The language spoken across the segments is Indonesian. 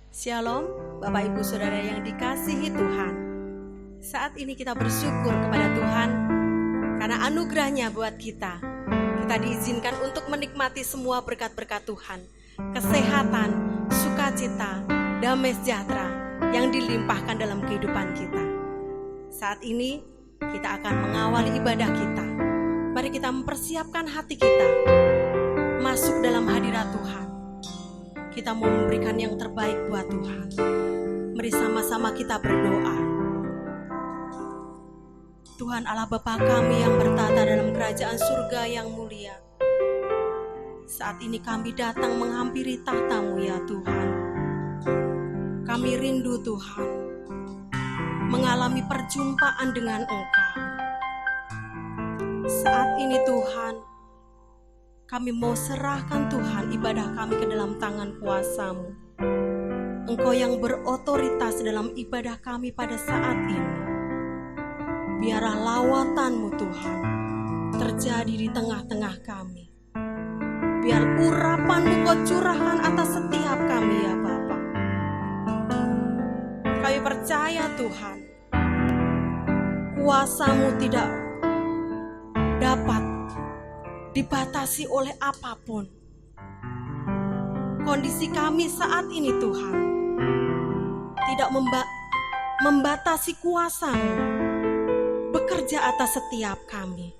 Shalom, Bapak Ibu Saudara yang dikasihi Tuhan. Saat ini kita bersyukur kepada Tuhan karena anugerah-Nya buat kita. Kita diizinkan untuk menikmati semua berkat-berkat Tuhan, kesehatan, sukacita, damai sejahtera yang dilimpahkan dalam kehidupan kita. Saat ini kita akan mengawali ibadah kita. Mari kita mempersiapkan hati kita masuk dalam hadirat Tuhan. Kita mau memberikan yang terbaik buat Tuhan. Mari sama-sama kita berdoa. Tuhan Allah Bapa kami yang bertata dalam kerajaan surga yang mulia, saat ini kami datang menghampiri tahta-Mu ya Tuhan. Kami rindu Tuhan mengalami perjumpaan dengan Engkau. Saat ini Tuhan, kami mau serahkan Tuhan ibadah kami ke dalam tangan kuasa-Mu. Engkau yang berotoritas dalam ibadah kami pada saat ini. Biarlah lawatan-Mu Tuhan terjadi di tengah-tengah kami. Biar urapan-Mu Kau curahkan atas setiap kami ya Bapa. Kami percaya Tuhan, kuasa-Mu tidak dapat dibatasi oleh apapun. Kondisi kami saat ini Tuhan tidak membatasi kuasa-Mu bekerja atas setiap kami.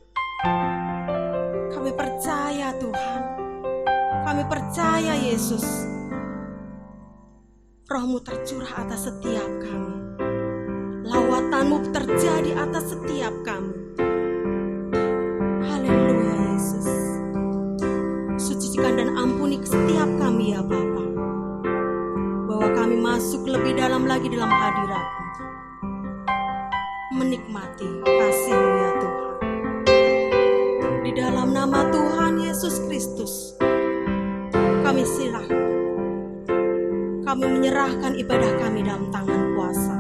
Kami percaya Tuhan, kami percaya Yesus, Roh-Mu tercurah atas setiap kami. Lawatan-Mu terjadi atas setiap kami. Haleluya Yesus. Sucikan dan ampuni setiap kami ya Bapa, bahwa kami masuk lebih dalam lagi dalam hadirat-Mu, menikmati kasih-Mu ya Tuhan. Di dalam nama Tuhan Yesus Kristus kami silakan, kami menyerahkan ibadah kami dalam tangan kuasa.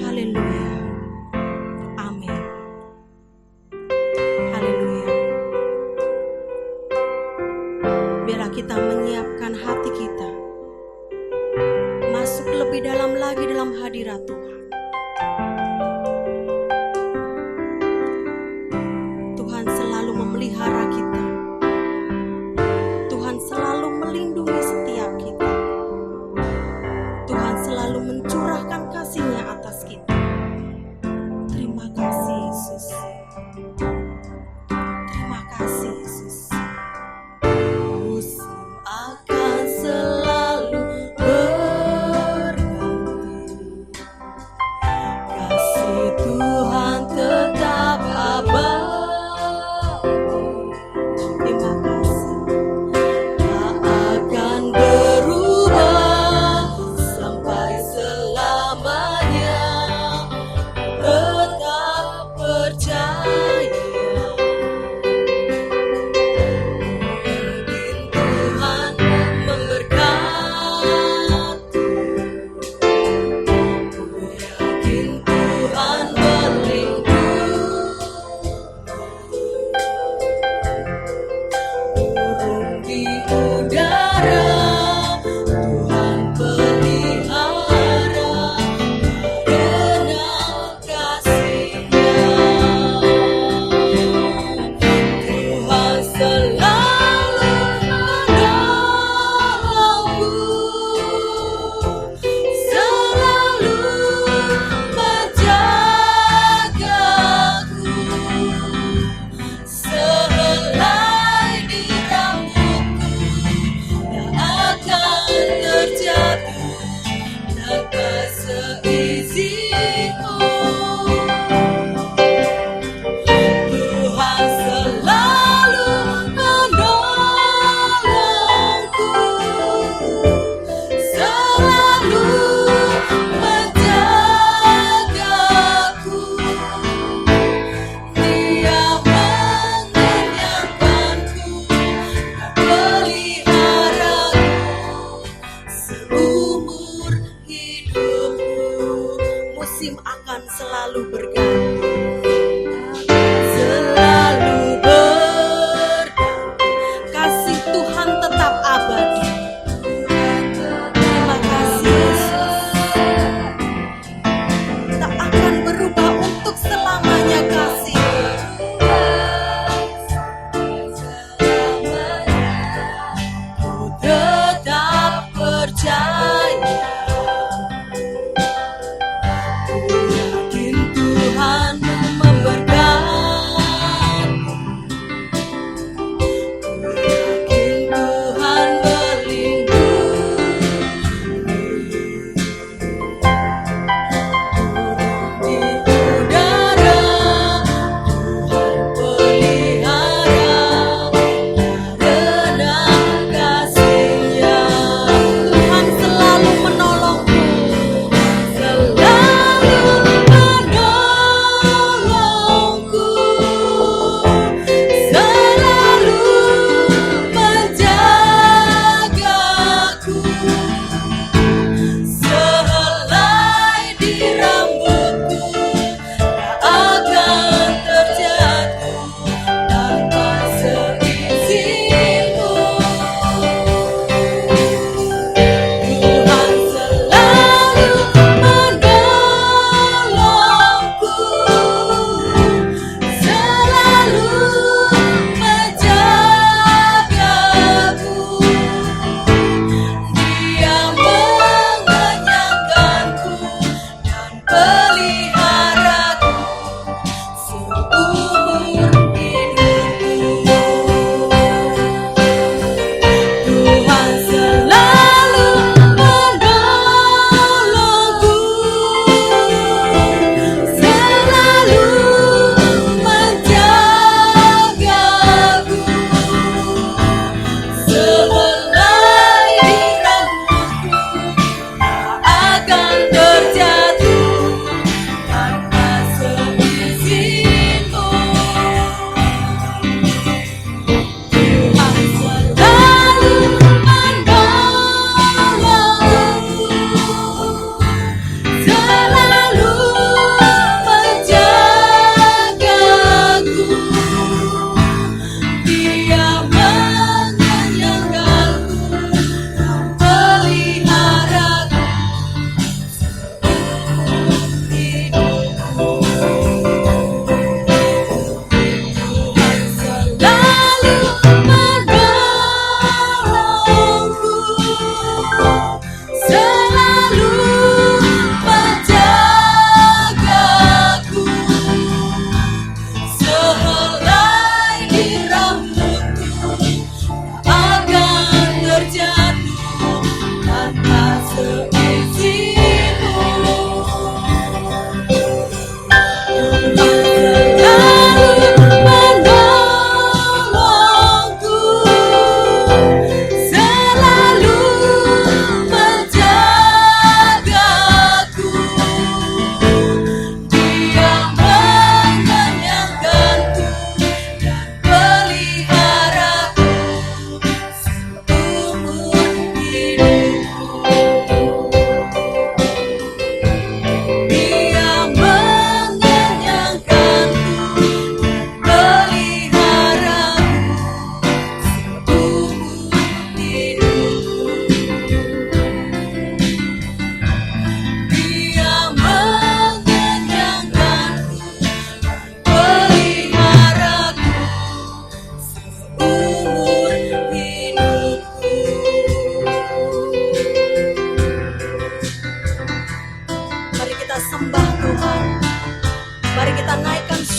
Haleluya. Amin. Haleluya. Biarlah kita menyiapkan hati kita masuk lebih dalam lagi dalam hadirat Tuhan. Tuhan selalu memelihara kita. Tuhan selalu melindungi setiap kita. Tuhan selalu mencurahkan kasih-Nya atas kita. Terima kasih Yesus. Terima kasih Yesus. Musim akan selalu berganti, kasih Tuhan tetap abadi. Terima kasih. Tak akan berubah sampai selamanya. Tetap percaya. Tuhan memberkati. Ku yakin Tuhan berlindung. Burung di udara Tuhan pelihara dengan kasih-Nya. Tuhan selalu menolongku, selalu menjagaku. Sehelai di rambutku tak akan terjatuh tanpa seizin-Mu. Tuhan selalu menolongku, selalu menjagaku. Dia mengenyangkanku dan peliharaku seumur hidupku. Musim akan selalu berganti, selalu berganti. Kasih Tuhan tetap abadi.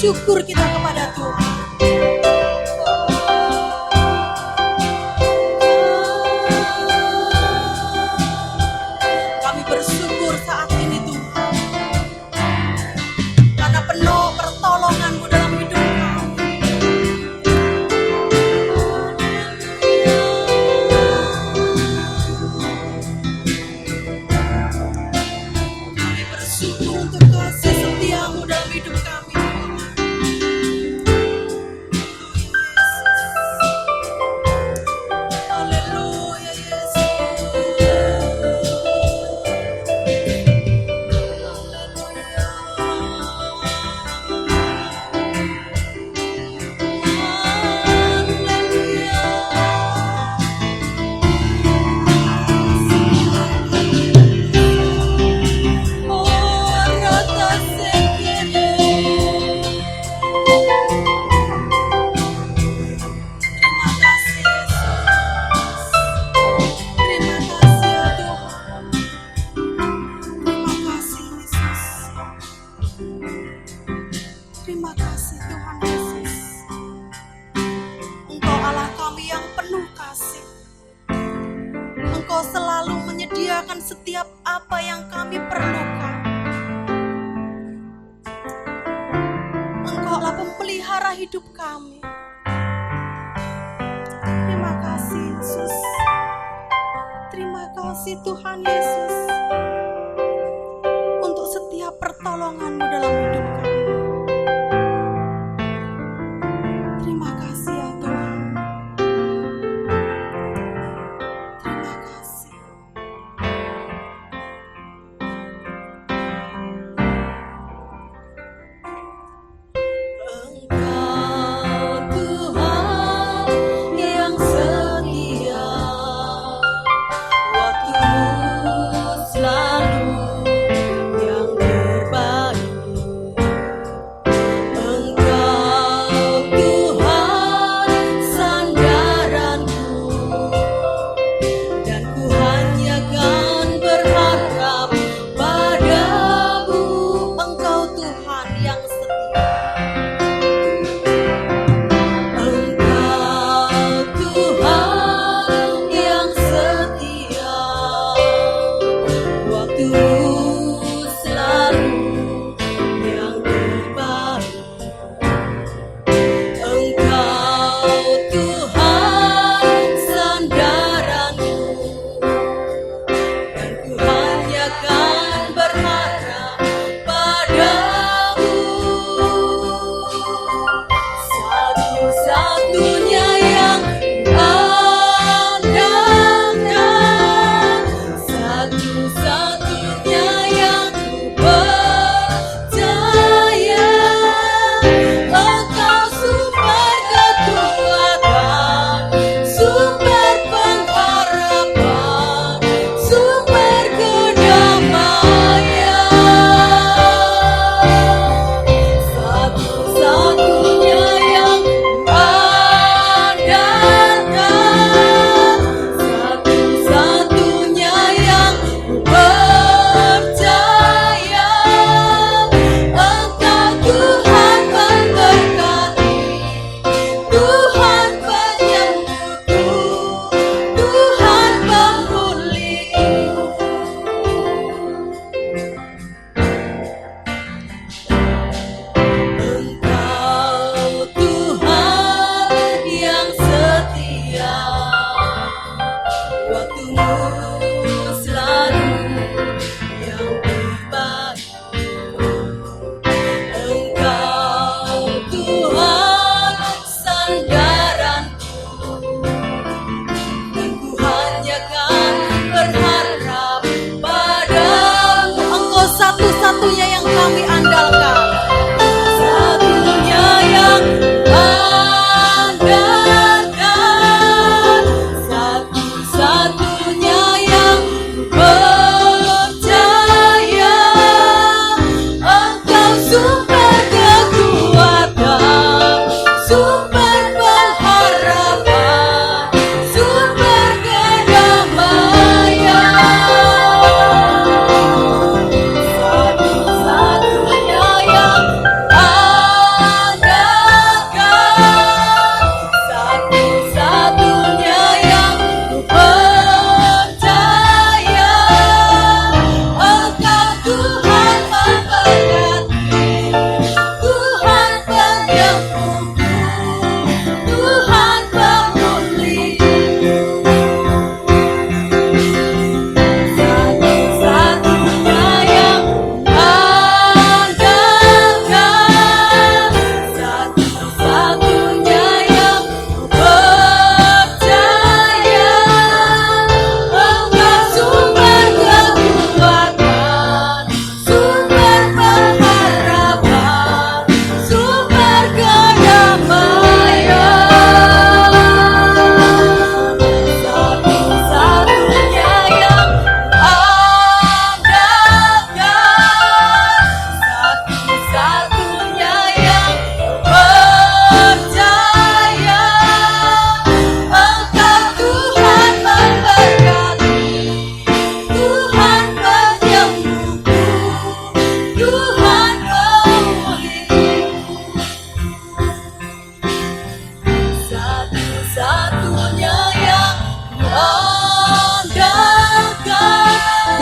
Syukur kita kepada Tuhan. Kami bersyukur saat ini Tuhan, karena penuh pertolongan-Mu dalam hidup kami. Kami bersyukur untuk kasih setia-Mu dalam hidup kami. Terima kasih Tuhan Yesus. Engkau Allah kami yang penuh kasih. Engkau selalu menyediakan setiap apa yang kami perlukan. Engkau Allah pemelihara hidup kami. Terima kasih Yesus. Terima kasih Tuhan Yesus untuk setiap pertolongan-Mu dalam hidup kami. Selalu yang terbaik.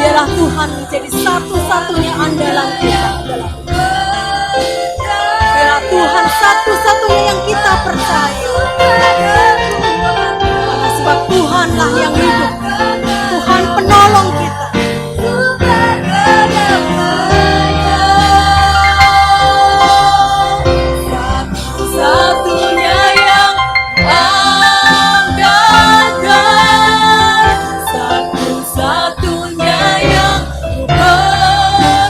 Biarlah Tuhan menjadi satu-satunya andalan kita. Biarlah Tuhan satu-satunya yang kita percaya. Karena sebab Tuhanlah yang hidup. Tuhan penolong kita. Satu-satunya yang andalkan, satu-satunya yang percaya.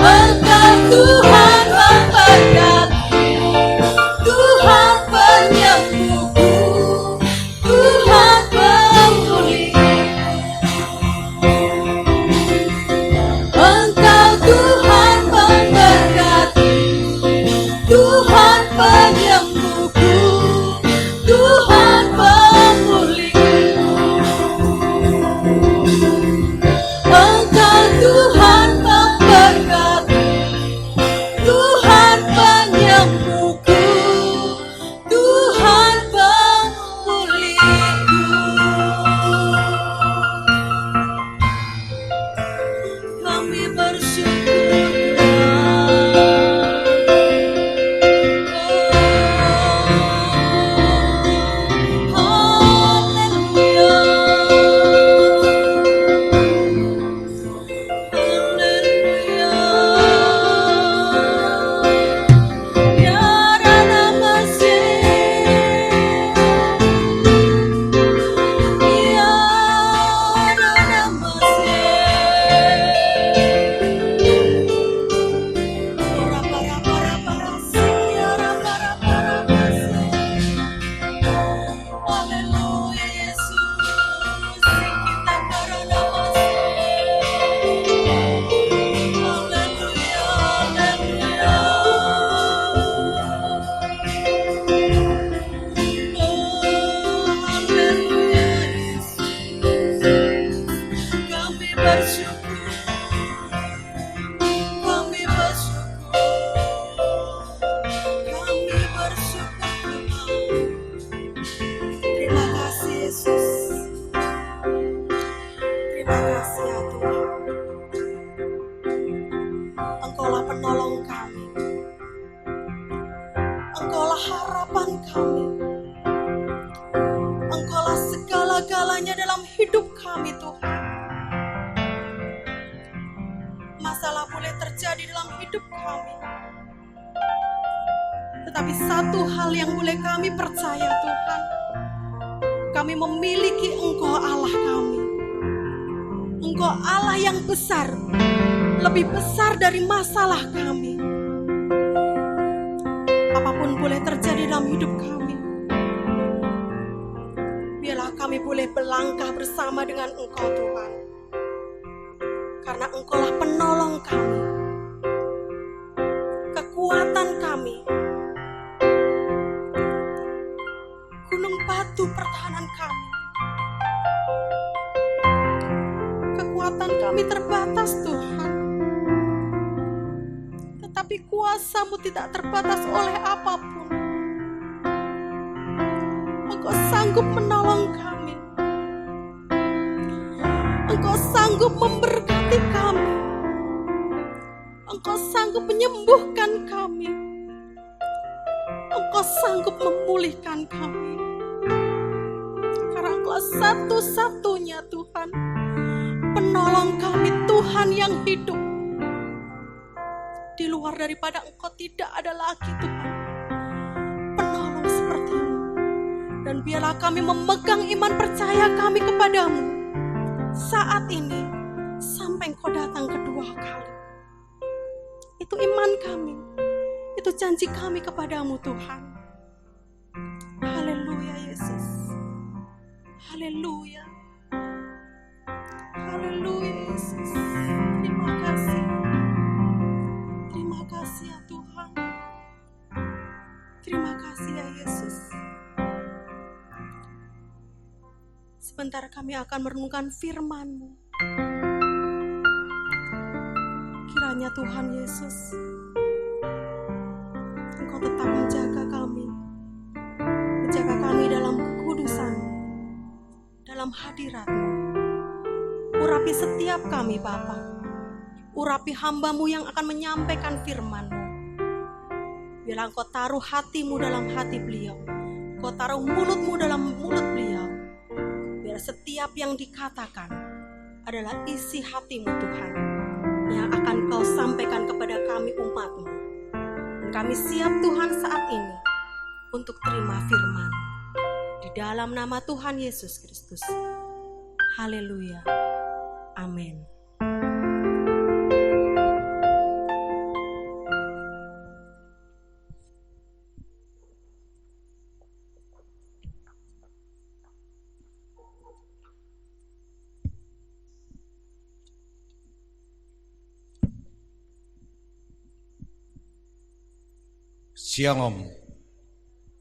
Engkau Tuhan memberkati, Tuhan penyembuhku, Tuhan pemulih. Engkau Tuhan memberkati, Tuhan penyembuhku, Tuhan pemulih. Engkau Tuhan memberkati, Tuhan penyembuhku, Tuhan pemulihku. Kami bersyukur, tetapi satu hal yang boleh kami percaya Tuhan, kami memiliki Engkau Allah kami. Engkau Allah yang besar, lebih besar dari masalah kami. Apapun boleh terjadi dalam hidup kami, biarlah kami boleh berlangkah bersama dengan Engkau Tuhan. Karena Engkaulah penolong kami, kekuatan kami, gunung batu pertahanan kami. Kekuatan kami terbatas Tuhan, tetapi kuasa-Mu tidak terbatas oleh apapun. Engkau sanggup menolong kami, Engkau sanggup memberkati kami, Engkau sanggup menyembuhkan kami, Engkau sanggup memulihkan kami. Karena Engkau satu-satunya Tuhan, penolong kami, Tuhan yang hidup. Di luar daripada Engkau tidak ada lagi Tuhan penolong seperti-Mu. Dan biarlah kami memegang iman percaya kami kepadamu saat ini sampai Engkau datang kedua kali. Itu iman kami, itu janji kami kepadamu Tuhan. Haleluya Yesus, haleluya, haleluya Yesus. Terima kasih ya Tuhan, terima kasih ya Yesus. Sebentar kami akan merenungkan firman-Mu. Kiranya Tuhan Yesus, Engkau tetap menjaga kami dalam kekudusan, dalam hadirat-Mu. Urapi setiap kami Bapa. Urapi hamba-Mu yang akan menyampaikan firman-Mu. Biarlah Engkau taruh hati-Mu dalam hati beliau. Engkau taruh mulut-Mu dalam mulut beliau. Biar setiap yang dikatakan adalah isi hati-Mu Tuhan, yang akan Kau sampaikan kepada kami umat-Mu. Dan kami siap Tuhan saat ini untuk terima firman. Di dalam nama Tuhan Yesus Kristus. Haleluya. Amin. Shalom,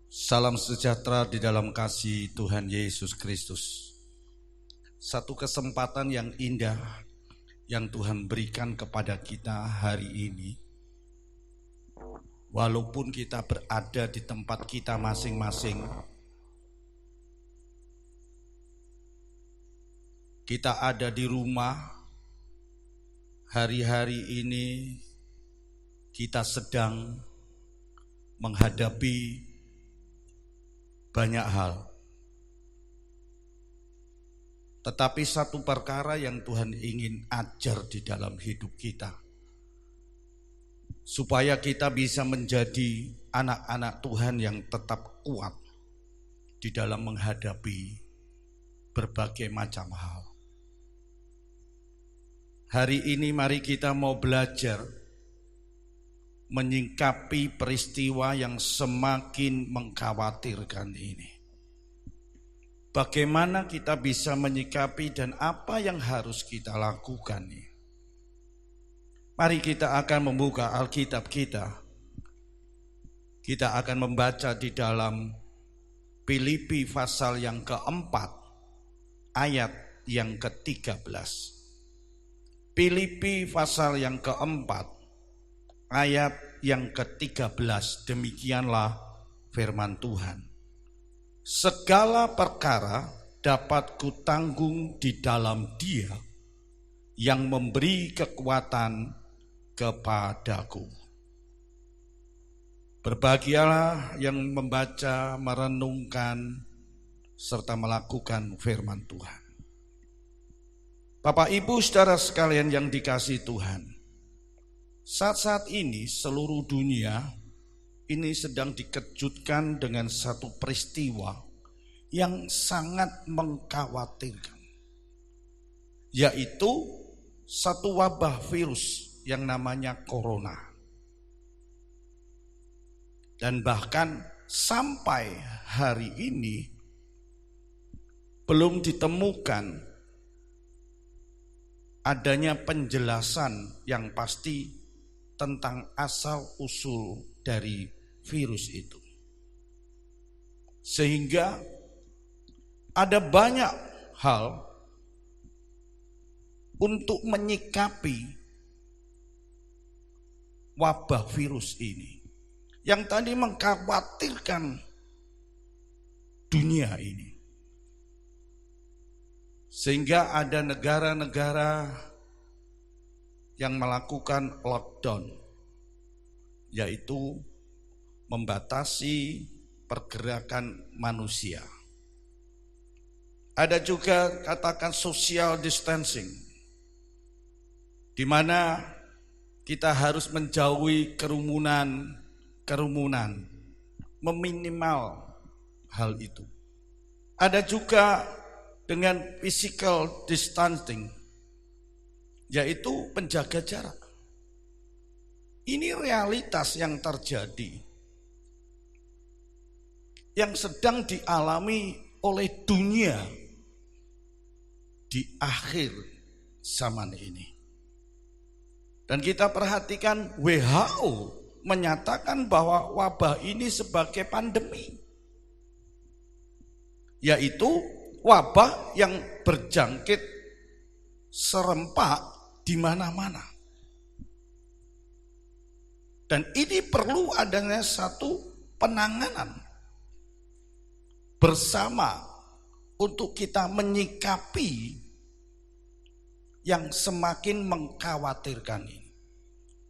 salam sejahtera di dalam kasih Tuhan Yesus Kristus. Satu kesempatan yang indah yang Tuhan berikan kepada kita hari ini. Walaupun kita berada di tempat kita masing-masing, kita ada di rumah, hari-hari ini kita sedang menghadapi banyak hal. Tetapi satu perkara yang Tuhan ingin ajar di dalam hidup kita, supaya kita bisa menjadi anak-anak Tuhan yang tetap kuat di dalam menghadapi berbagai macam hal. Hari ini mari kita mau belajar menyikapi peristiwa yang semakin mengkhawatirkan ini. Bagaimana kita bisa menyikapi dan apa yang harus kita lakukan nih? Mari kita akan membuka Alkitab kita. Kita akan membaca di dalam Filipi pasal yang keempat, ayat yang ke-13. Filipi pasal yang keempat, ayat yang ke-13, demikianlah firman Tuhan. Segala perkara dapat kutanggung di dalam Dia yang memberi kekuatan kepadaku. Berbahagialah yang membaca, merenungkan, serta melakukan firman Tuhan. Bapak Ibu saudara sekalian yang dikasihi Tuhan, saat-saat ini seluruh dunia ini sedang dikejutkan dengan satu peristiwa yang sangat mengkhawatirkan, yaitu satu wabah virus yang namanya corona. Dan bahkan sampai hari ini belum ditemukan adanya penjelasan yang pasti tentang asal-usul dari virus itu. Sehingga ada banyak hal untuk menyikapi wabah virus ini yang tadi mengkhawatirkan dunia ini. Sehingga ada negara-negara yang melakukan lockdown, yaitu membatasi pergerakan manusia. Ada juga katakan social distancing, di mana kita harus menjauhi kerumunan, meminimal hal itu. Ada juga dengan physical distancing, yaitu penjaga jarak. Ini realitas yang terjadi, yang sedang dialami oleh dunia di akhir zaman ini. Dan kita perhatikan WHO menyatakan bahwa wabah ini sebagai pandemi, yaitu wabah yang berjangkit serempak di mana-mana. Dan ini perlu adanya satu penanganan bersama untuk kita menyikapi yang semakin mengkhawatirkan ini.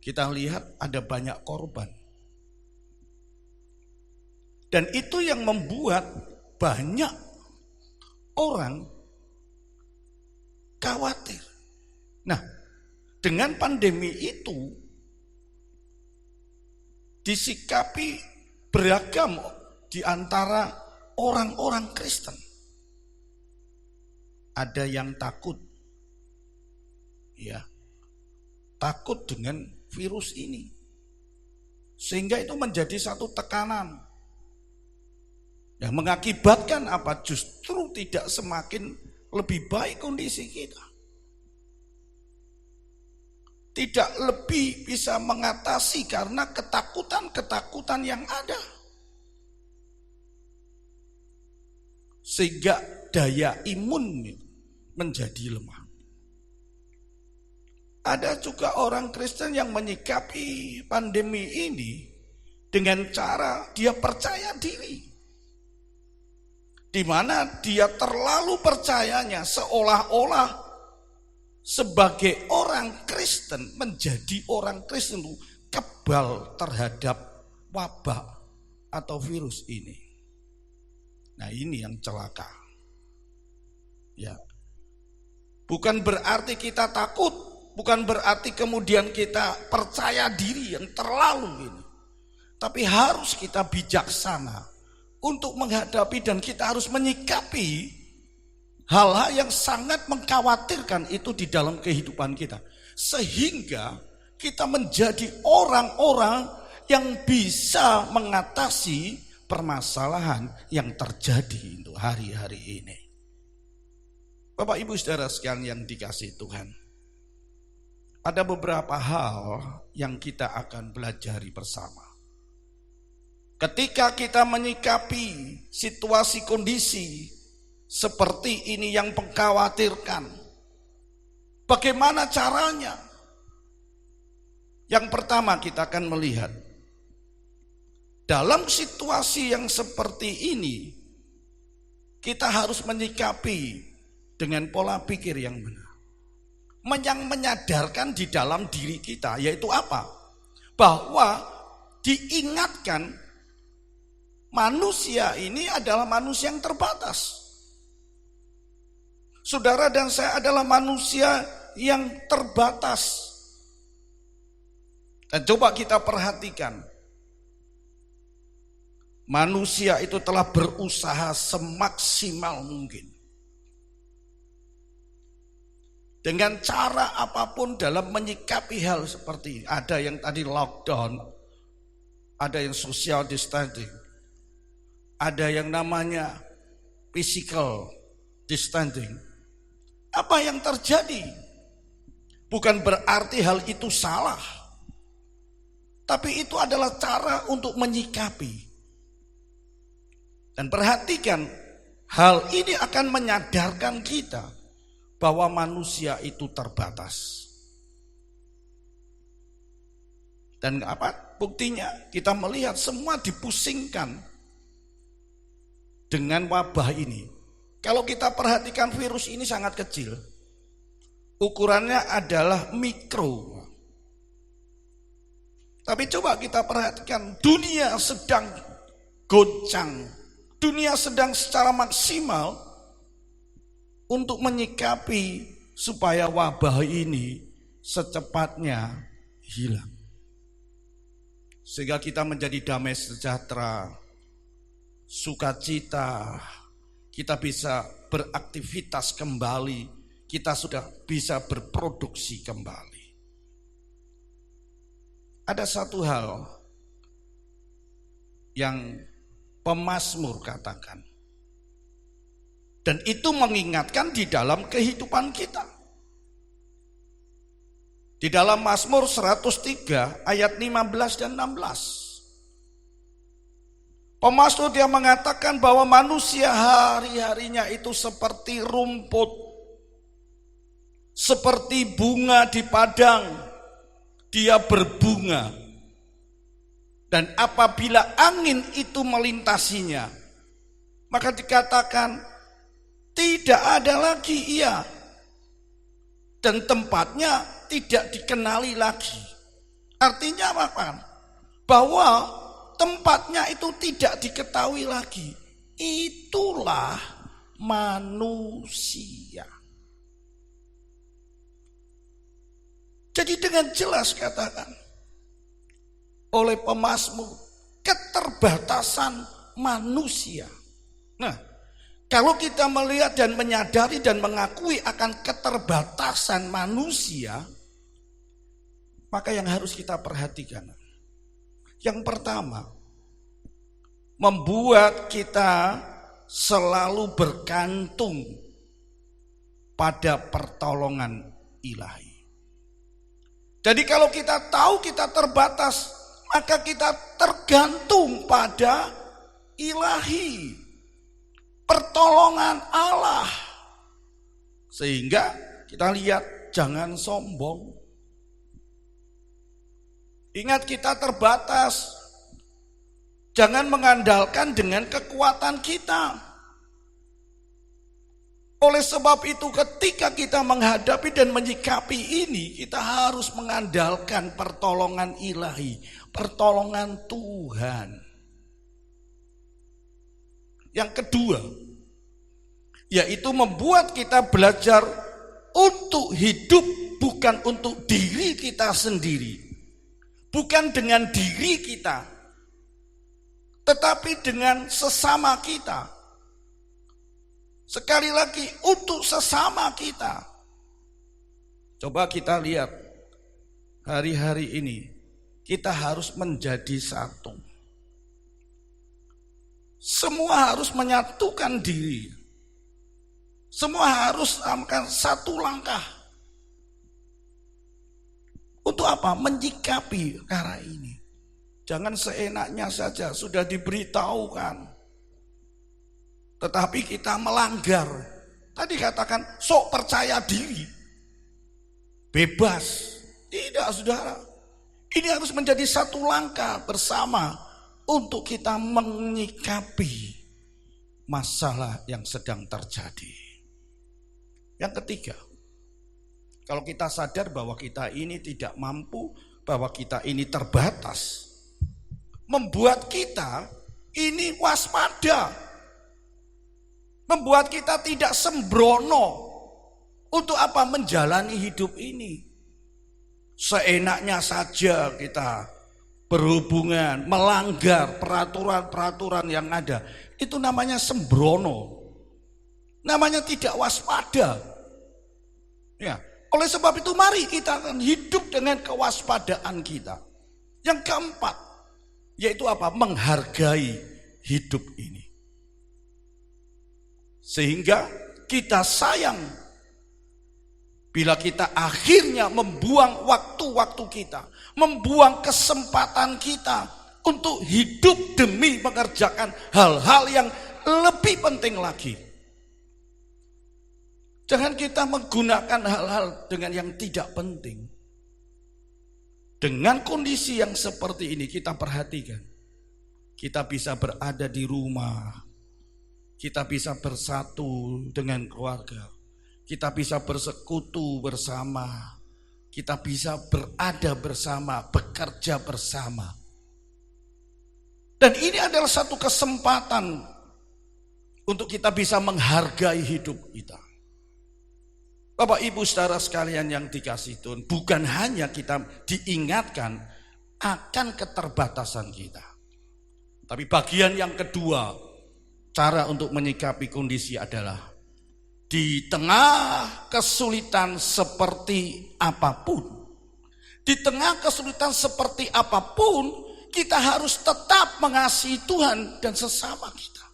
Kita lihat ada banyak korban. Dan itu yang membuat banyak orang khawatir. Nah, dengan pandemi itu disikapi beragam di antara orang-orang Kristen. Ada yang takut, ya, takut dengan virus ini, sehingga itu menjadi satu tekanan yang mengakibatkan apa? Justru tidak semakin lebih baik kondisi kita, tidak lebih bisa mengatasi karena ketakutan-ketakutan yang ada, sehingga daya imun menjadi lemah. Ada juga orang Kristen yang menyikapi pandemi ini dengan cara dia percaya diri, di mana dia terlalu percayanya seolah-olah sebagai orang Kristen, menjadi orang Kristen itu kebal terhadap wabah atau virus ini. Nah, ini yang celaka. Ya. Bukan berarti kita takut, bukan berarti kemudian kita percaya diri yang terlalu ini. Tapi harus kita bijaksana untuk menghadapi, dan kita harus menyikapi hal-hal yang sangat mengkhawatirkan itu di dalam kehidupan kita, sehingga kita menjadi orang-orang yang bisa mengatasi permasalahan yang terjadi untuk hari-hari ini. Bapak Ibu Saudara sekalian yang dikasihi Tuhan, ada beberapa hal yang kita akan pelajari bersama. Ketika kita menyikapi situasi kondisi seperti ini yang mengkhawatirkan, bagaimana caranya? Yang pertama, kita akan melihat dalam situasi yang seperti ini, kita harus menyikapi dengan pola pikir yang benar, yang menyadarkan di dalam diri kita, yaitu apa? Bahwa diingatkan manusia ini adalah manusia yang terbatas. Saudara dan saya adalah manusia yang terbatas. Dan coba kita perhatikan, manusia itu telah berusaha semaksimal mungkin, dengan cara apapun dalam menyikapi hal seperti ini. Ada yang tadi lockdown, ada yang social distancing, ada yang namanya physical distancing. Apa yang terjadi? Bukan berarti hal itu salah, tapi itu adalah cara untuk menyikapi. Dan perhatikan, hal ini akan menyadarkan kita bahwa manusia itu terbatas. Dan apa buktinya? Kita melihat semua dipusingkan dengan wabah ini. Kalau kita perhatikan, virus ini sangat kecil. Ukurannya adalah mikro. Tapi coba kita perhatikan, dunia sedang goncang. Dunia sedang secara maksimal untuk menyikapi supaya wabah ini secepatnya hilang. Sehingga kita menjadi damai sejahtera, sukacita, kita bisa beraktivitas kembali, kita sudah bisa berproduksi kembali. Ada satu hal yang pemazmur katakan, dan itu mengingatkan di dalam kehidupan kita. Di dalam Mazmur 103 ayat 15 dan 16. Pemazmur dia mengatakan bahwa manusia hari-harinya itu seperti rumput, seperti bunga di padang, dia berbunga. Dan apabila angin itu melintasinya, maka dikatakan tidak ada lagi ia dan tempatnya tidak dikenali lagi. Artinya apa? Bahwa tempatnya itu tidak diketahui lagi. Itulah manusia. Jadi dengan jelas katakan oleh pemazmur, keterbatasan manusia. Nah, kalau kita melihat dan menyadari dan mengakui akan keterbatasan manusia, maka yang harus kita perhatikan, yang pertama, membuat kita selalu bergantung pada pertolongan ilahi. Jadi kalau kita tahu kita terbatas, maka kita tergantung pada ilahi, pertolongan Allah. Sehingga kita lihat, jangan sombong. Ingat kita terbatas. Jangan mengandalkan dengan kekuatan kita. Oleh sebab itu ketika kita menghadapi dan menyikapi ini, kita harus mengandalkan pertolongan ilahi, pertolongan Tuhan. Yang kedua, yaitu membuat kita belajar untuk hidup bukan untuk diri kita sendiri, bukan dengan diri kita, tetapi dengan sesama kita. Sekali lagi, untuk sesama kita. Coba kita lihat hari-hari ini, kita harus menjadi satu. Semua harus menyatukan diri. Semua harus melakukan satu langkah. Untuk apa? Menyikapi perkara ini. Jangan seenaknya saja, sudah diberitahukan. Tetapi kita melanggar. Tadi katakan sok percaya diri. Bebas. Tidak, saudara. Ini harus menjadi satu langkah bersama untuk kita menyikapi masalah yang sedang terjadi. Yang ketiga, kalau kita sadar bahwa kita ini tidak mampu, bahwa kita ini terbatas, membuat kita ini waspada. Membuat kita tidak sembrono. Untuk apa? Menjalani hidup ini. Seenaknya saja kita berhubungan, melanggar peraturan-peraturan yang ada. Itu namanya sembrono. Namanya tidak waspada. Ya, oleh sebab itu mari kita akan hidup dengan kewaspadaan kita. Yang keempat, yaitu apa? Menghargai hidup ini. Sehingga kita sayang bila kita akhirnya membuang waktu-waktu kita, membuang kesempatan kita untuk hidup demi mengerjakan hal-hal yang lebih penting lagi. Jangan kita menggunakan hal-hal dengan yang tidak penting. Dengan kondisi yang seperti ini kita perhatikan. Kita bisa berada di rumah. Kita bisa bersatu dengan keluarga. Kita bisa bersekutu bersama. Kita bisa berada bersama, bekerja bersama. Dan ini adalah satu kesempatan untuk kita bisa menghargai hidup kita. Bapak Ibu saudara sekalian yang dikasihi Tuhan, bukan hanya kita diingatkan akan keterbatasan kita. Tapi bagian yang kedua, cara untuk menyikapi kondisi adalah di tengah kesulitan seperti apapun. Di tengah kesulitan seperti apapun, kita harus tetap mengasihi Tuhan dan sesama kita.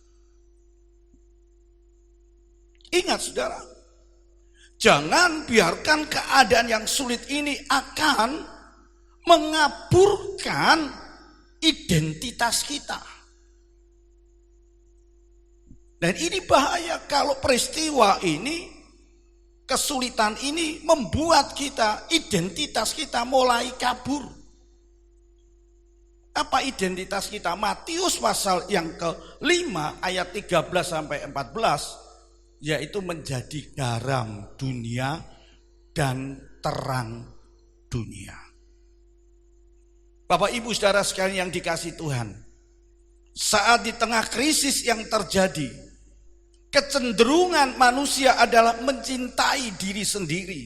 Ingat saudara, jangan biarkan keadaan yang sulit ini akan mengaburkan identitas kita. Dan ini bahaya kalau peristiwa ini, kesulitan ini membuat kita, identitas kita mulai kabur. Apa identitas kita? Matius pasal yang ke-5 ayat 13-14, yaitu menjadi garam dunia dan terang dunia. Bapak Ibu Saudara sekalian yang dikasihi Tuhan, saat di tengah krisis yang terjadi, kecenderungan manusia adalah mencintai diri sendiri.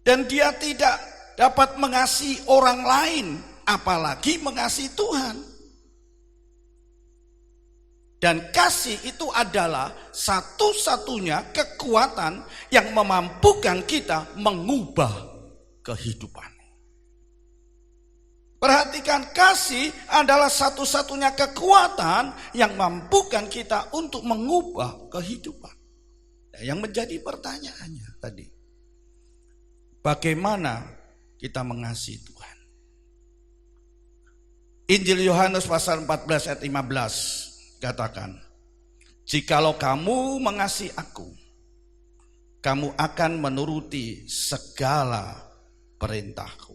Dan dia tidak dapat mengasihi orang lain, apalagi mengasihi Tuhan. Dan kasih itu adalah satu-satunya kekuatan yang memampukan kita mengubah kehidupan. Perhatikan, kasih adalah satu-satunya kekuatan yang mampukan kita untuk mengubah kehidupan. Nah, yang menjadi pertanyaannya tadi, bagaimana kita mengasihi Tuhan? Injil Yohanes pasal 14 ayat 15 katakan, jikalau kamu mengasihi aku, kamu akan menuruti segala perintahku.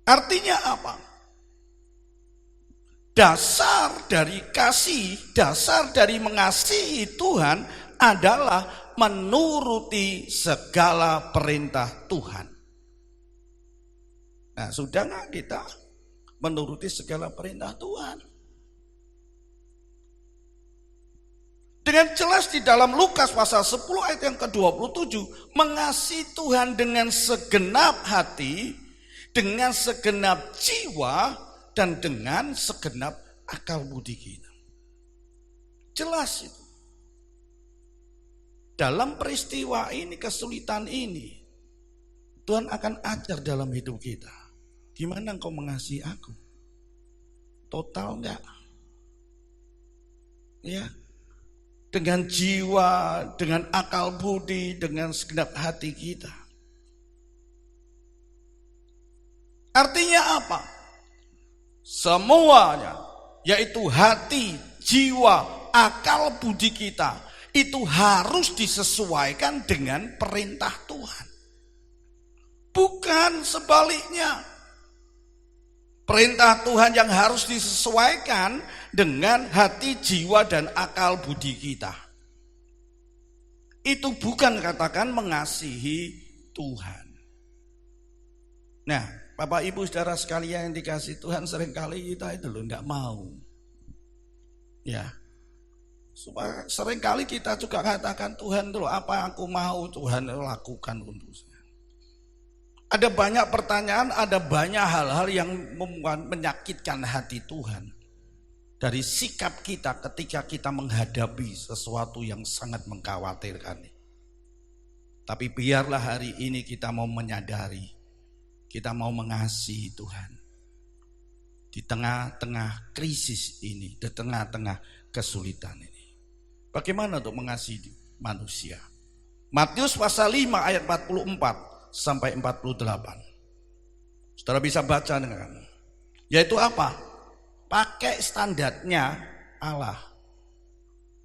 Artinya apa? Dasar dari kasih, dasar dari mengasihi Tuhan adalah menuruti segala perintah Tuhan. Nah, sudah nggak kita menuruti segala perintah Tuhan? Dengan jelas di dalam Lukas pasal 10 ayat yang ke-27, mengasihi Tuhan dengan segenap hati, dengan segenap jiwa, dan dengan segenap akal budi kita. Jelas itu. Dalam peristiwa ini, kesulitan ini, Tuhan akan ajar dalam hidup kita. Gimana engkau mengasihi aku? Total enggak? Ya. Dengan jiwa, dengan akal budi, dengan segenap hati kita. Artinya apa? Semuanya, yaitu hati, jiwa, akal budi kita, itu harus disesuaikan dengan perintah Tuhan. Bukan sebaliknya. Perintah Tuhan yang harus disesuaikan dengan hati, jiwa, dan akal budi kita. Itu bukan katakan mengasihi Tuhan. Nah, Bapak Ibu Saudara sekalian yang dikasihi Tuhan, seringkali kita itu enggak mau. Ya. Seringkali kita juga katakan, Tuhan itu apa yang aku mau Tuhan lakukan untuk saya. Ada banyak pertanyaan, ada banyak hal-hal yang menyakitkan hati Tuhan. Dari sikap kita ketika kita menghadapi sesuatu yang sangat mengkhawatirkan. Tapi biarlah hari ini kita mau menyadari, kita mau mengasihi Tuhan. Di tengah-tengah krisis ini, di tengah-tengah kesulitan ini. Bagaimana untuk mengasihi manusia? Matius pasal 5 ayat 44 sampai 48. Saudara bisa baca dengan. Yaitu apa? Pakai standarnya Allah.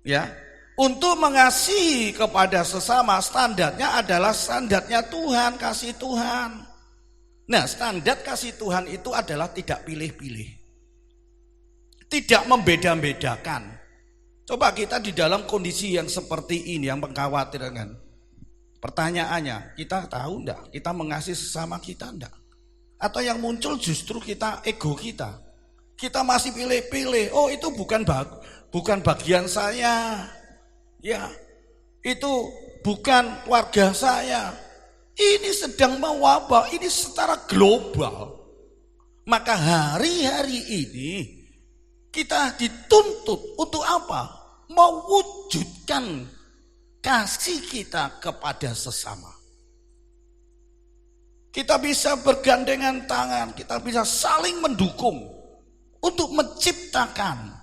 Ya. Untuk mengasihi kepada sesama, standarnya adalah standarnya Tuhan, kasih Tuhan. Nah, standar kasih Tuhan itu adalah tidak pilih-pilih. Tidak membeda-bedakan. Coba kita di dalam kondisi yang seperti ini, yang mengkhawatirkan. Pertanyaannya, kita tahu enggak? Kita mengasihi sesama kita enggak? Atau yang muncul justru kita, ego kita. Kita masih pilih-pilih. Oh, itu bukan bagian saya. Ya, itu bukan keluarga saya. Ini sedang mewabah, ini secara global. Maka hari-hari ini kita dituntut untuk apa? Mewujudkan kasih kita kepada sesama. Kita bisa bergandengan tangan, kita bisa saling mendukung untuk menciptakan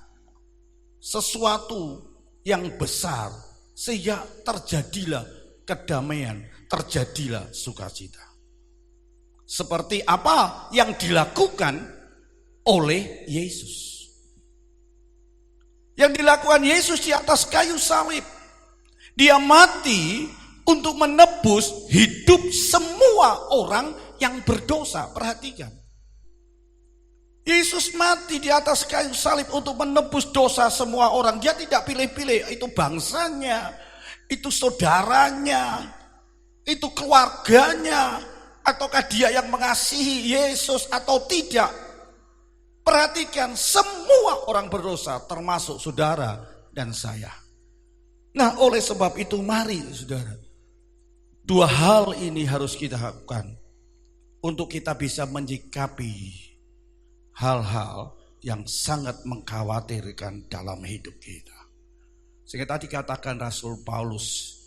sesuatu yang besar sehingga terjadilah kedamaian, terjadilah sukacita. Seperti apa yang dilakukan oleh Yesus. Yang dilakukan Yesus di atas kayu salib. Dia mati untuk menebus hidup semua orang yang berdosa. Perhatikan. Yesus mati di atas kayu salib untuk menebus dosa semua orang. Dia tidak pilih-pilih, itu bangsanya, itu saudaranya, itu keluarganya, ataukah dia yang mengasihi Yesus atau tidak. Perhatikan, semua orang berdosa termasuk saudara dan saya. Nah, oleh sebab itu mari saudara, dua hal ini harus kita lakukan untuk kita bisa menyikapi hal-hal yang sangat mengkhawatirkan dalam hidup kita. Sehingga tadi katakan Rasul Paulus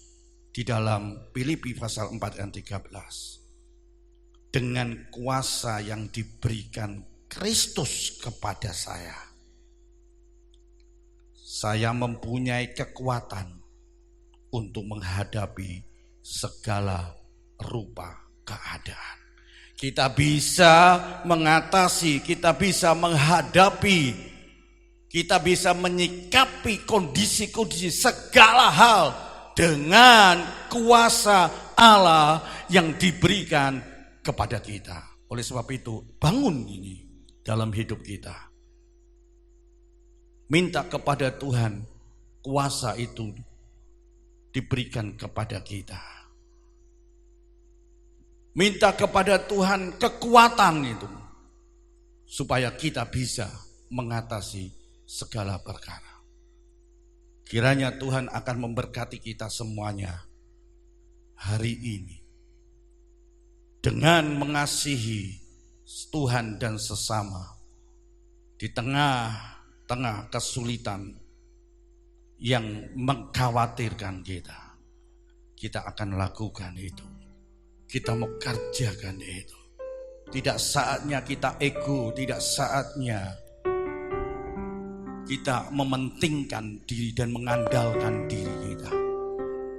di dalam Filipi pasal 4 ayat 13. Dengan kuasa yang diberikan Kristus kepada saya mempunyai kekuatan untuk menghadapi segala rupa keadaan. Kita bisa mengatasi, kita bisa menghadapi, kita bisa menyikapi kondisi-kondisi segala hal dengan kuasa Allah yang diberikan kepada kita. Oleh sebab itu, bangun ini dalam hidup kita. Minta kepada Tuhan, kuasa itu diberikan kepada kita. Minta kepada Tuhan kekuatan itu, supaya kita bisa mengatasi segala perkara. Kiranya Tuhan akan memberkati kita semuanya hari ini dengan mengasihi Tuhan dan sesama di tengah-tengah kesulitan yang mengkhawatirkan kita. Kita akan lakukan itu. Kita mau kerjakan itu. Tidak saatnya kita ego, tidak saatnya kita mementingkan diri dan mengandalkan diri kita.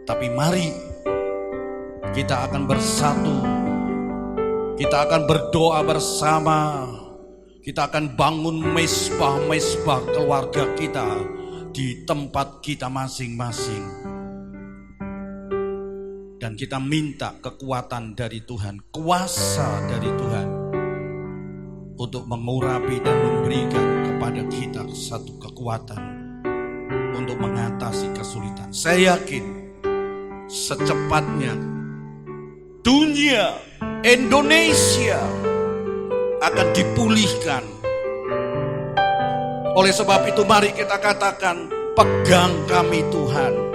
Tapi mari kita akan bersatu. Kita akan berdoa bersama. Kita akan bangun mesbah-mesbah keluarga kita di tempat kita masing-masing. Dan kita minta kekuatan dari Tuhan, kuasa dari Tuhan untuk mengurapi dan memberikan kepada kita satu kekuatan untuk mengatasi kesulitan. Saya yakin secepatnya dunia Indonesia akan dipulihkan. Oleh sebab itu mari kita katakan, pegang kami Tuhan.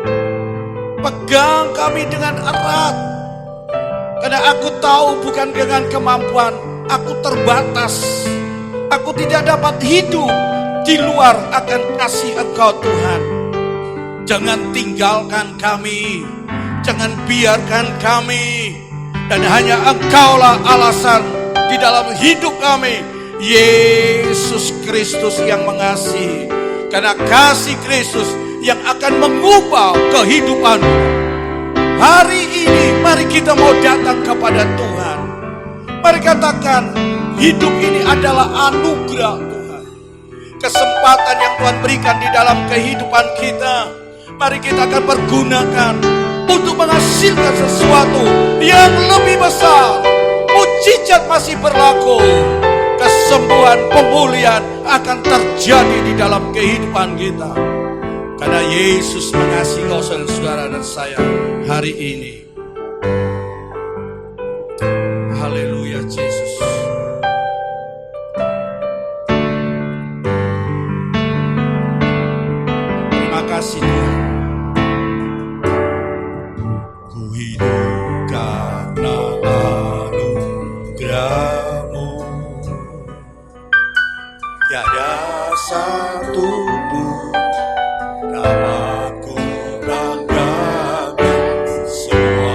Pegang kami dengan erat. Karena aku tahu bukan dengan kemampuan, aku terbatas. Aku tidak dapat hidup di luar akan kasih Engkau Tuhan. Jangan tinggalkan kami. Jangan biarkan kami. Dan hanya Engkaulah alasan di dalam hidup kami. Yesus Kristus yang mengasihi. Karena kasih Kristus yang akan mengubah kehidupan. Hari ini mari kita mau datang kepada Tuhan. Mari katakan, hidup ini adalah anugerah Tuhan. Kesempatan yang Tuhan berikan di dalam kehidupan kita. Mari kita akan pergunakan untuk menghasilkan sesuatu yang lebih besar. Mujizat masih berlaku. Kesembuhan, pemulihan akan terjadi di dalam kehidupan kita. Karena Yesus mengasihi kau saudara dan saya hari ini. Haleluya Yesus. Terima kasih Tuhan. Ku hidup karena anugerah-Mu. Tiada satu pun dapat ku banggakan, semua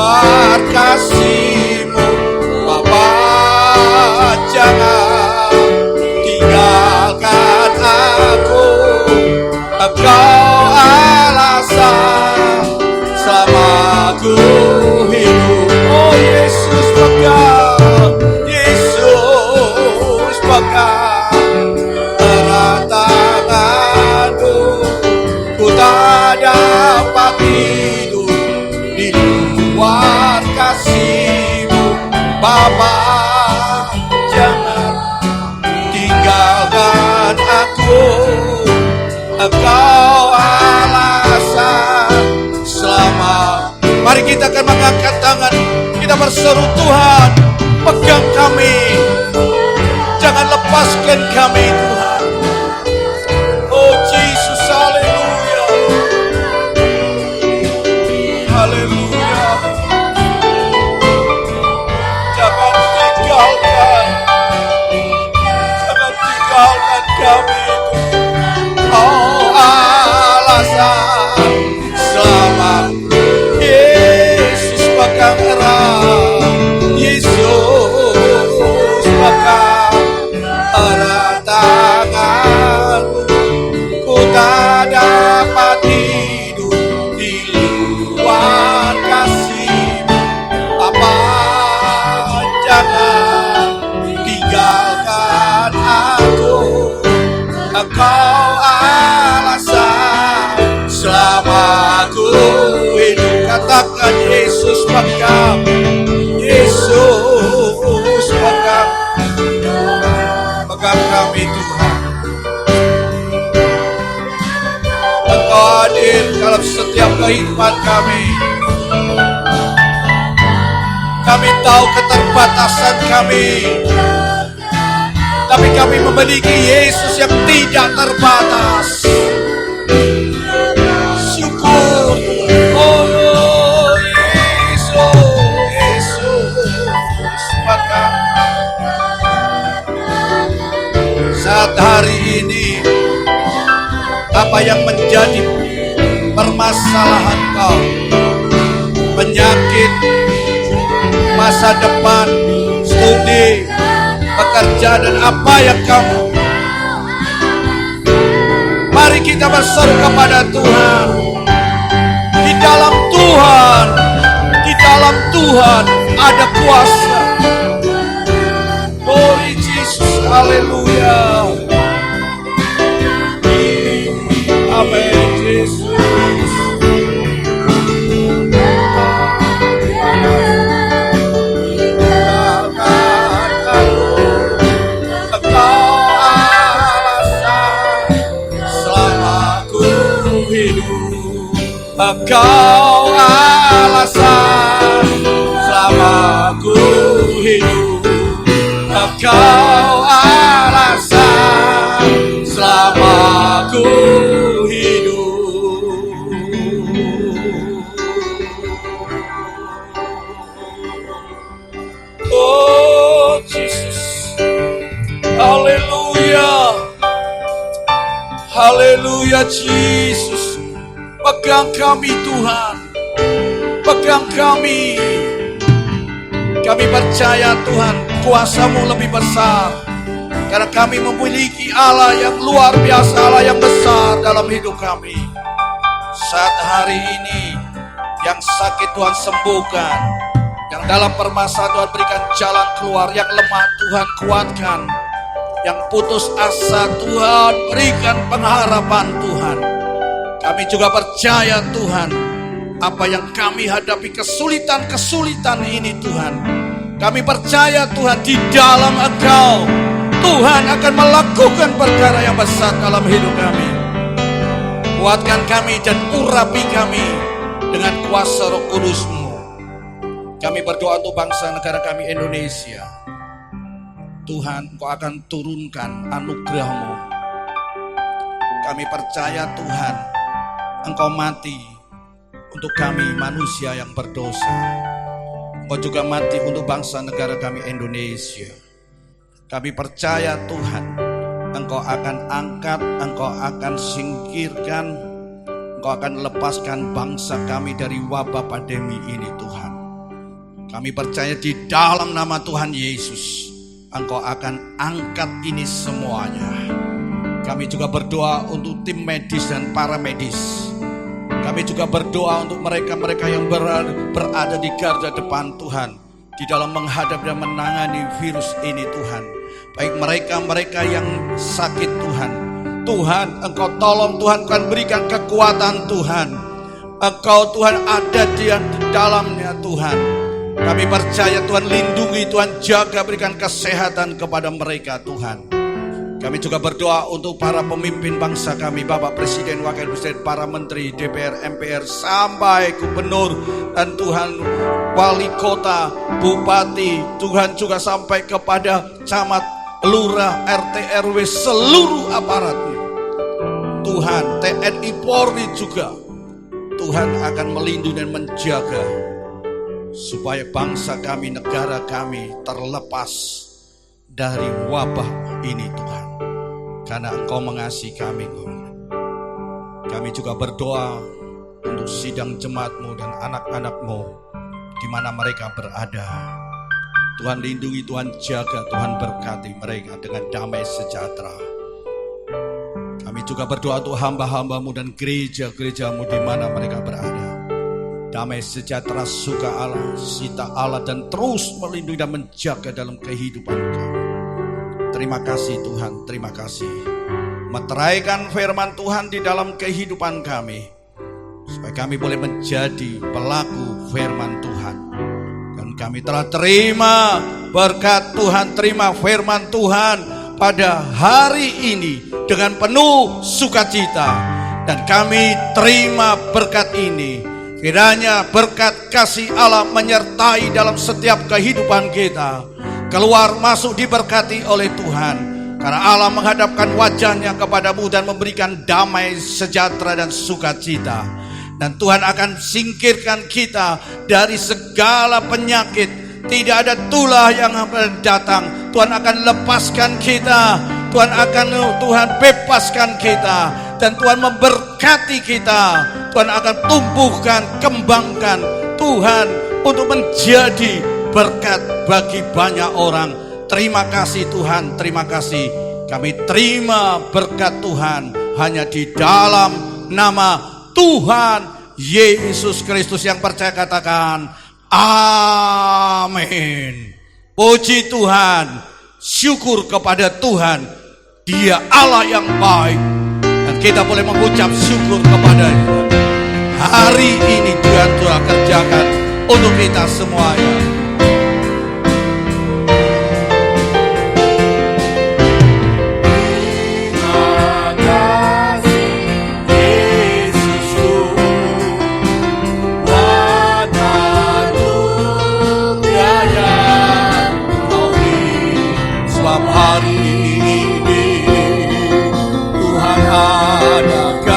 luar kasih-Mu. Bapa, jangan tinggalkan aku. Engkau alasan selama aku hidup. Oh Yesus pegang, Yesus pegang erat tanganku. Ku tak dapat hidup di luar kasih-Mu. Bapa, jangan tinggalkan aku. Engkau alasan selama. Mari kita akan mengangkat tangan, kita berseru, Tuhan, pegang kami, jangan lepaskan kami Tuhan. Oh Jesus, haleluya, haleluya. Jangan tinggalkan kami. Oh alasan selama. Yesus pegang erat, Yesus pegang erat tanganku. Ku tak dapat hidup di luar kasih-Mu. Bapa, jangan tinggalkan aku. Engkau alasan selama aku hidup. Katakan Yesus pegang, Yesus pegang, pegang kami Tuhan. Engkau hadir dalam setiap kehidupan kami. Kami tahu keterbatasan kami, tapi kami memiliki Yesus yang tidak terbatas. Syukur, oh Yesus, maka saat hari ini apa yang menjadi permasalahan kau, penyakit, masa depan, studi, pekerjaan, dan apa yang kamu, mari kita berseru kepada Tuhan. Di dalam Tuhan ada kuasa. Glory Jesus, haleluya. Amin Yesus. Engkau alasan selama ku hidup. Engkau alasan selama ku hidup. Oh Jesus, haleluya, haleluya Jesus. Pegang kami Tuhan, pegang kami. Kami percaya Tuhan, kuasa-Mu lebih besar. Karena kami memiliki Allah yang luar biasa, Allah yang besar dalam hidup kami. Saat hari ini, yang sakit Tuhan sembuhkan, yang dalam permasalahan Tuhan berikan jalan keluar, yang lemah Tuhan kuatkan, yang putus asa Tuhan berikan pengharapan Tuhan. Kami juga percaya Tuhan, apa yang kami hadapi kesulitan-kesulitan ini Tuhan, kami percaya Tuhan di dalam Engkau, Tuhan akan melakukan perkara yang besar dalam hidup kami. Kuatkan kami dan urapi kami dengan kuasa Roh Kudus-Mu. Kami berdoa untuk bangsa negara kami Indonesia. Tuhan, Engkau akan turunkan anugerah-Mu. Kami percaya Tuhan, Engkau mati untuk kami manusia yang berdosa. Engkau juga mati untuk bangsa negara kami Indonesia. Kami percaya Tuhan, Engkau akan angkat, Engkau akan singkirkan, Engkau akan lepaskan bangsa kami dari wabah pandemi ini Tuhan. Kami percaya di dalam nama Tuhan Yesus, Engkau akan angkat ini semuanya. Kami juga berdoa untuk tim medis dan para medis. Kami juga berdoa untuk mereka-mereka yang berada di garda depan Tuhan, di dalam menghadapi dan menangani virus ini Tuhan. Baik mereka-mereka yang sakit Tuhan. Tuhan, Engkau tolong Tuhan, kan berikan kekuatan Tuhan. Engkau Tuhan ada di dalamnya Tuhan. Kami percaya Tuhan, lindungi, Tuhan jaga, berikan kesehatan kepada mereka Tuhan. Kami juga berdoa untuk para pemimpin bangsa kami, Bapak Presiden, Wakil Presiden, para menteri, DPR, MPR, sampai gubernur, dan Tuhan wali kota, bupati, Tuhan juga sampai kepada camat, lurah, RT, RW, seluruh aparatnya. Tuhan, TNI, Polri juga, Tuhan akan melindungi dan menjaga supaya bangsa kami, negara kami terlepas dari wabah ini Tuhan. Karena Engkau mengasihi kami Tuhan. Kami juga berdoa untuk sidang jemaat-Mu dan anak-anak-Mu di mana mereka berada. Tuhan lindungi, Tuhan jaga, Tuhan berkati mereka dengan damai sejahtera. Kami juga berdoa untuk hamba-hamba-Mu dan gereja-gereja-Mu di mana mereka berada. Damai sejahtera, suka Allah, sita Allah, dan terus melindungi dan menjaga dalam kehidupan kami. Terima kasih Tuhan, terima kasih. Meteraikan firman Tuhan di dalam kehidupan kami, supaya kami boleh menjadi pelaku firman Tuhan. Dan kami telah terima berkat Tuhan, terima firman Tuhan pada hari ini dengan penuh sukacita. Dan kami terima berkat ini. Kiranya berkat kasih Allah menyertai dalam setiap kehidupan kita. Keluar masuk diberkati oleh Tuhan. Karena Allah menghadapkan wajahnya kepadamu dan memberikan damai, sejahtera, dan sukacita. Dan Tuhan akan singkirkan kita dari segala penyakit. Tidak ada tulah yang akan datang. Tuhan akan lepaskan kita. Tuhan bebaskan kita. Dan Tuhan memberkati kita. Tuhan akan tumbuhkan, kembangkan Tuhan untuk menjadi berkat bagi banyak orang. Terima kasih Tuhan, terima kasih. Kami terima berkat Tuhan hanya di dalam nama Tuhan Yesus Kristus. Yang percaya katakan amin. Puji Tuhan, syukur kepada Tuhan. Dia Allah yang baik. Dan kita boleh mengucap syukur kepada Tuhan. Hari ini Tuhan telah kerjakan untuk kita semuanya. Terima kasih Yesusku, buat anugerah yang Kau beri. Sebab hari ini Tuhan adakan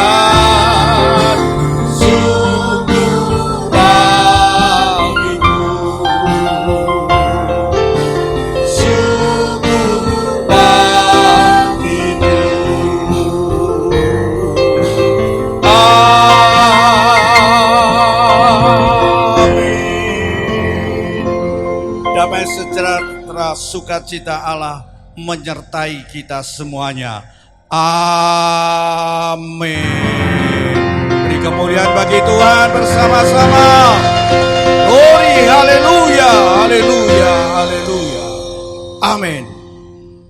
sejahtera, sukacita Allah menyertai kita semuanya. Amin. Beri kemuliaan bagi Tuhan bersama-sama. Glory, haleluya, haleluya, haleluya. Amin.